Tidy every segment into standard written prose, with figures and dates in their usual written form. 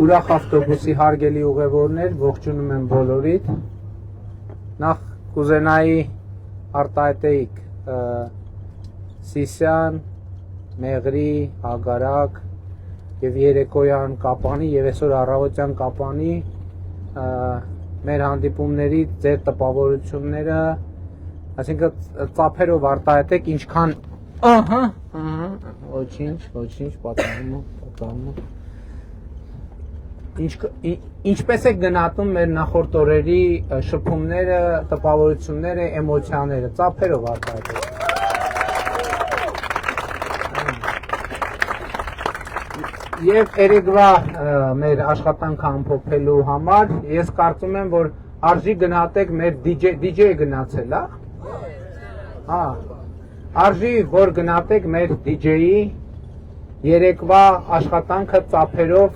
Ուրախ ավտոբուսի հարգելի ուղևորներ, ողջունում եմ բոլորիդ։ Նախ կուզենայի արտահայտեիք Սիսյան, Մեղրի, Հագարակ և երեկոյան կապանի և այսօր առավոտյան կապանի մեր հանդիպումների ձեր տպավորությունները, այսինքն ծափերով արտահայտեք ինչքան ոչինչ պատահում ինչպես եք գնահատում մեր նախորդ օրերի շփումները, տպավորությունները, էմոցիաները, ծափերով արտահայտեք։ Եվ երեկվա մեր աշխատանքը ամփոփելու համար ես կարծում եմ, որ արժի գնահատեք մեր DJ-ը գնացել, հա։ Արժի որ գնահատեք մեր DJ-ի երեկվա աշխատանքը ծափերով։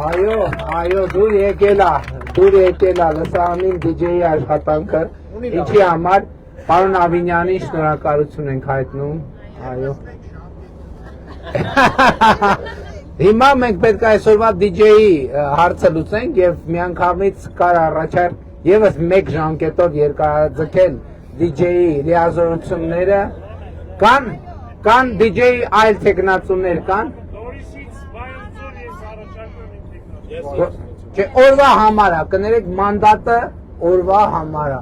Այո, դուր եկել է, լսանին DJ-ի աշխատանքը, ինչի համար պարոն Ավինյանին շնորհակալություն ենք հայտնում, այո։ Հիմա մենք պետք է այսօրվա DJ-ի հարցը լուծենք և միանգամից կար առաջարկ ևս մեկ ժամկետով երկարաձգել DJ-ի լիազորությունները, կան DJ-ի այլ թեկնածուներ կան։ Օրվա համարա, կներեք մանդատը օրվա համարա,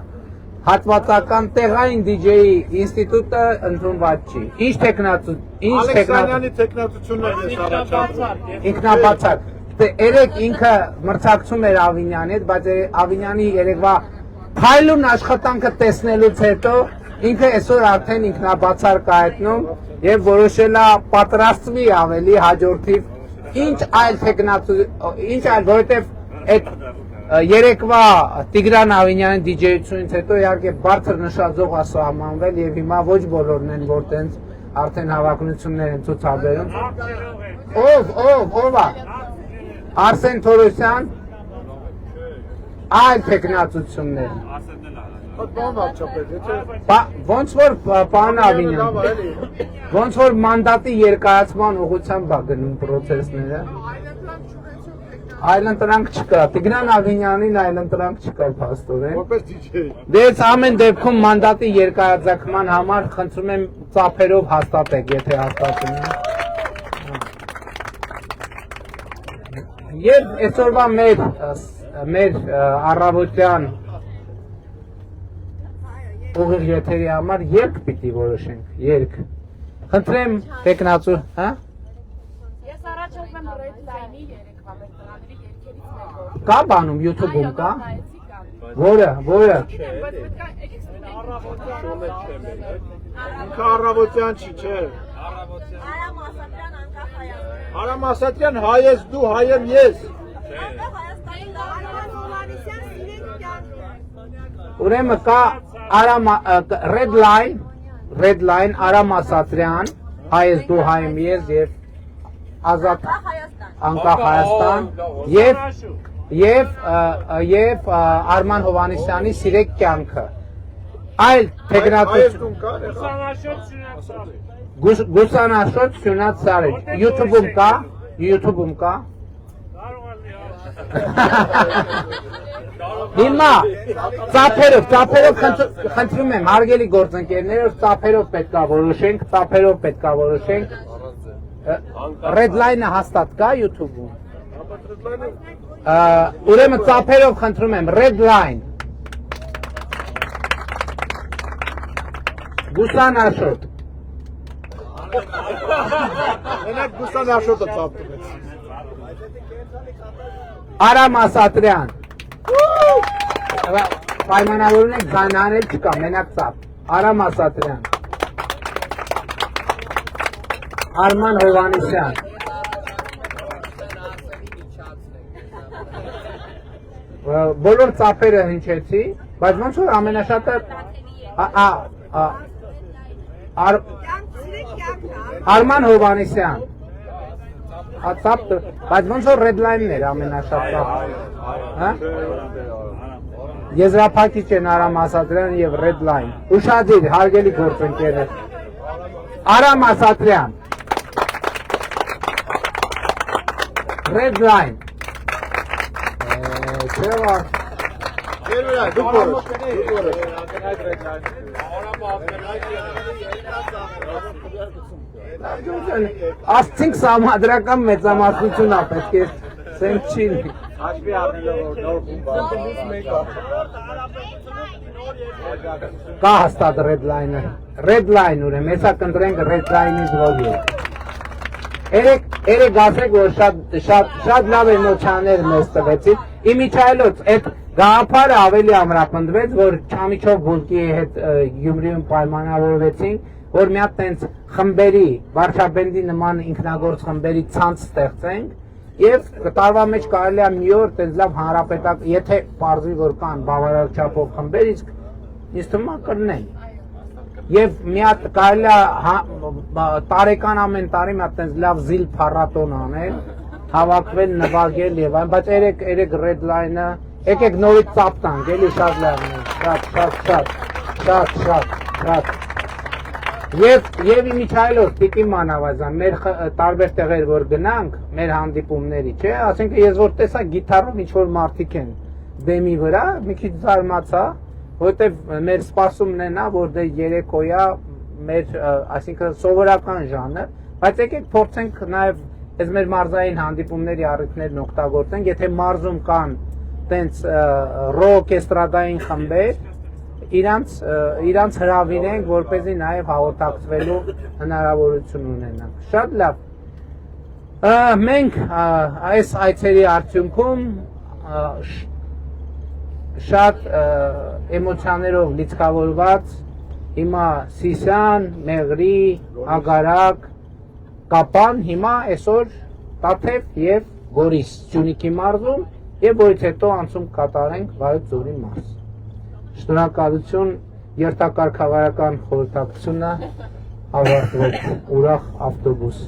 հատվածական տեղային DJ-ի ինստիտուտը ընդունված չի։ Ինչ թեկնածություն։ Ալեքսանյանի թեկնածություններն ես առաջարկում։ Ինքնաբացակ։ Երեք ինքը մրցակցում էր Ավինյանի հետ, բայց Ավինյանի երեկվա փայլուն աշխատանքը տեսնելուց հետո ինքը այսօր արդեն ինքնաբացարկ հայտնում և որոշել է պատրաստվի ավելի հաջորդիվ ինչ այլ որովհետև այդ երեկվա Տիգրան Ավինյանի DJ-ությունից հետո իհարկե բարձր նշաձող է սահմանվել և հիմա ոչ բոլորն են, որ տենց արդեն հավակնություններ են ցուցաբերում։ Ով է։ Արսեն Թորոսյան, այլ թեկնածություններ։ Ոնց որ պարոն Ավինյան, ոնց որ մանդատի երկարացման ուղղությամբ է գնում պրոցեսները։ Այլընտրանք չկա, Տիգրան Ավինյանին այլընտրանք չկա փաստորեն։ Դες ամեն դեպքում մանդատի երկարաձգման համար խնդրում եմ ծափերով հաստատեք, եթե հաստատում եք։ Եվ այսօրվա մեր առավոտյան ուղիղ եթերի համար երգ պիտի որոշենք, երգ։ Խնդրեմ տեխնացու, հա? Ես առաջարկում եմ Red Line-ի երեկվա մեր տղաների երգերից մեկը։ Կա բանում YouTube-ում կա։ Որը։ Ինքը առավոտյան չի, չէ։ Արամ Ասատրյան հայ ես դու, հայ եմ ես։ Ուրեմն կա Red Line, Արամ Ասատրյան, հայ ես դու, հայ եմ ես և Ազատ անկախ Հայաստան և Արման Հովհաննիսյանի Սիրեք կյանքը։ Այլ թեկնածություն Գուսանաշոտ Սյունած Սարեջ, YouTube-ում կա։ Հիմա ծափերով խնդրում եմ հարգելի գործընկերներով ծափերով պետք է որոշենք Red Line-ը հաստատ կա YouTube-ում։ Ուրեմն ծափերով խնդրում եմ Red Line Գուսանաշոտ Մենակ Գուսանաշոտը ծափում է։ Արամ Ասատրյան պայմանավորում եք զանանել չկա, մենակ ծափ Արամ Ասատրյան Արման Հովհաննիսյան բոլոր ծափերը հնչեցի, բայց ոնց որ ամենաշատը Արման Հովհաննիսյան բայց ոնց որ Red Line-ն էր ամենաշատ ծափը։ Եզրափակիչ են Արամ Ասատրյան և Red Line։ Ուշադիր, հարգելի գործընկերներ։ Արամ Ասատրյան Red Line Չեղա Երևա, դուք որոշ։ Ասցինք սահմադրական մեծամասնություն ա պետք է սեմ չի լինի Հաշվի առնելով որ նոր Կա հաստատ Red Line-ը Red Line ուրեմն հեսա կընտրենք Red Line-ից ողի Երեք ասեք որ շատ լավ էմոցիաներ մեզ տվեցին Իմիջայլոց այդ գաղափարը ավելի ամրապնդվեց որ Չամիչով Բուլկիի հետ Գյումրիում պայմանավորվեցինք որ մի հատ տենց խմբերի վարչաբենդի նման ինքնագործ խմբերի ցանց ստեղծենք Եվ տարվա մեջ կարելի է մի օր տենց լավ հանրապետակ, եթե պարզվի որ կան բավարար չափով խմբեր, իսկ ինձ թվում է կլինեն։ Եվ մի հատ կարելի է տարեկան ամեն տարի մի հատ տենց լավ զիլ փառատոն անել, հավաքվել, նվագել եւ այն, բայց երեք Red Line-ը, եկեք նորից ծափ տանք, էլի շատ լավն է, շատ։ Եվ իմիջայլով Տիկին Մանավազյան, մեր տարբեր տեղեր որ գնանք, մեր հանդիպումների, չէ, ասենք ես որ տեսա գիտարում ինչ-որ մարդիկ են դեմի վրա, մի քիչ զարմացա, որտեվ մեր սպասումն է նա, որ դե երեկոյա մեր, այսինքն սովորական ժանր, բայց եկեք փորձենք նաև այս մեր մարզային հանդիպումների առիթներն օգտագործենք, եթե մարզում կան տենց ռոք էստրադային խմբեր, իրանց հրավիրենք, որպեսզի նաև հաղորդակցվելու հնարավորություն ունենանք։ Շատ լավ։ Մենք այս այցերի արդյունքում շատ էմոցիաներով լիցքավորված հիմա Սիսիան, Մեղրի, Ագարակ, Կապան, հիմա այսօր Տաթև եւ Գորիս Սյունիքի մարզում եւ որից հետո անցում կատարենք Վայոց ձորի մարզ։ Շնորհակալություն երթակարգավարական խորհրդակցությունը ավարտվեց ուրախ ավտոբուս